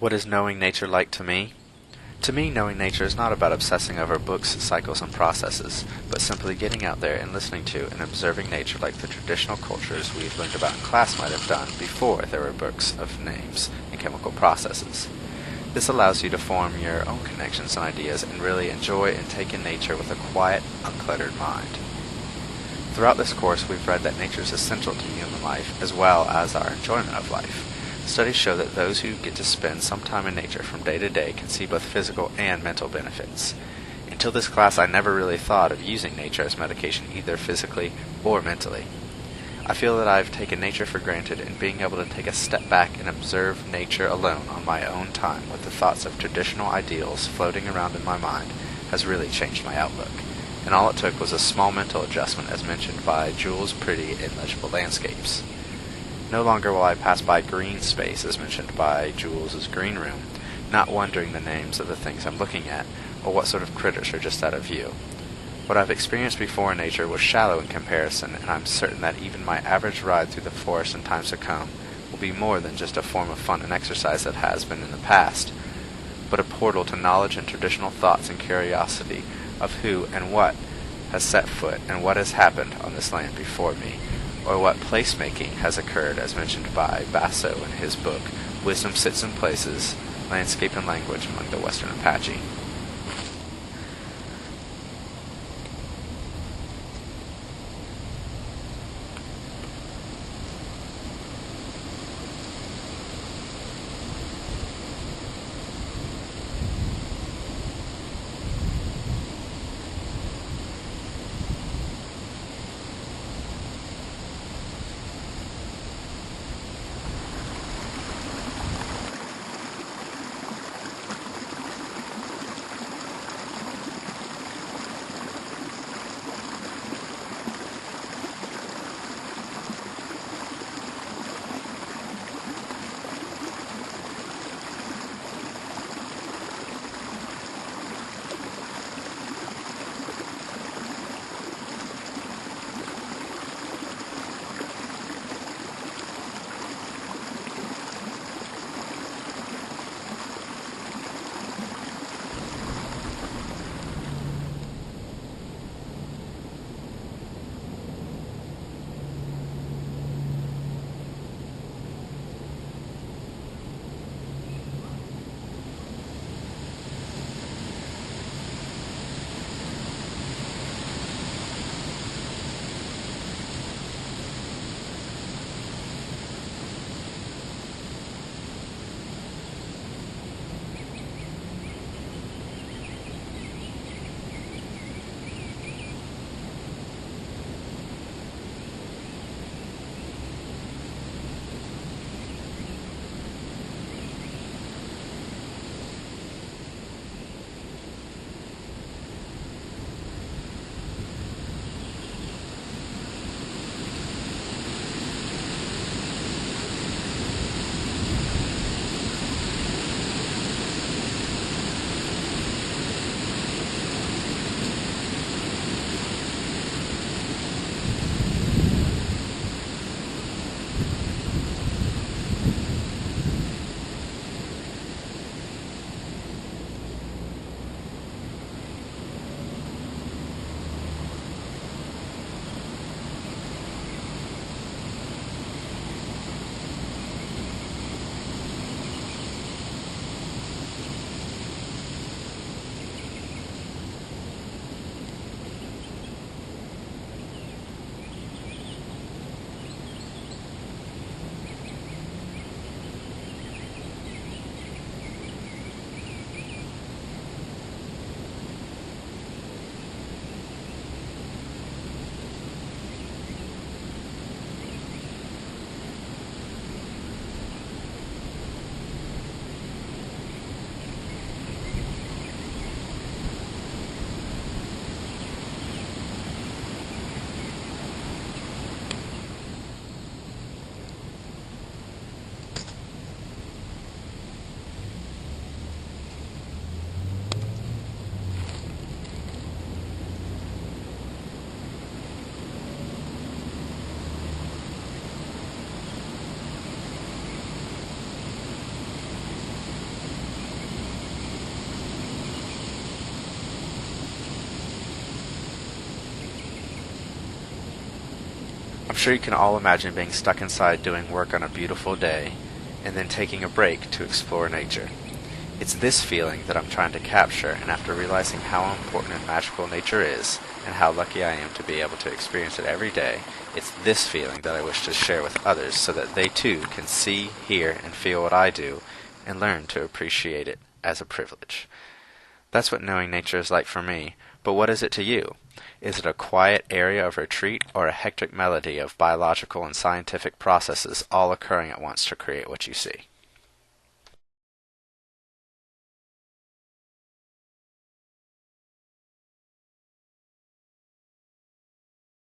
What is knowing nature like to me? To me, knowing nature is not about obsessing over books, cycles, and processes, but simply getting out there and listening to and observing nature like the traditional cultures we've learned about in class might have done before there were books of names and chemical processes. This allows you to form your own connections and ideas and really enjoy and take in nature with a quiet, uncluttered mind. Throughout this course, we've read that nature is essential to human life as well as our enjoyment of life. Studies show that those who get to spend some time in nature from day to day can see both physical and mental benefits. Until this class, I never really thought of using nature as medication either physically or mentally. I feel that I've taken nature for granted, and being able to take a step back and observe nature alone on my own time with the thoughts of traditional ideals floating around in my mind has really changed my outlook. And all it took was a small mental adjustment as mentioned by Jules' pretty and legible landscapes. No longer will I pass by green space as mentioned by Jules' green room, not wondering the names of the things I'm looking at, or what sort of critters are just out of view. What I've experienced before in nature was shallow in comparison, and I'm certain that even my average ride through the forest in times to come will be more than just a form of fun and exercise that has been in the past, but a portal to knowledge and traditional thoughts and curiosity of who and what has set foot and what has happened on this land before me, or what placemaking has occurred as mentioned by Basso in his book, Wisdom Sits in Places, Landscape and Language Among the Western Apache. I'm sure you can all imagine being stuck inside doing work on a beautiful day, and then taking a break to explore nature. It's this feeling that I'm trying to capture, and after realizing how important and magical nature is, and how lucky I am to be able to experience it every day, it's this feeling that I wish to share with others so that they too can see, hear, and feel what I do, and learn to appreciate it as a privilege. That's what knowing nature is like for me, but what is it to you? Is it a quiet area of retreat, or a hectic melody of biological and scientific processes all occurring at once to create what you see?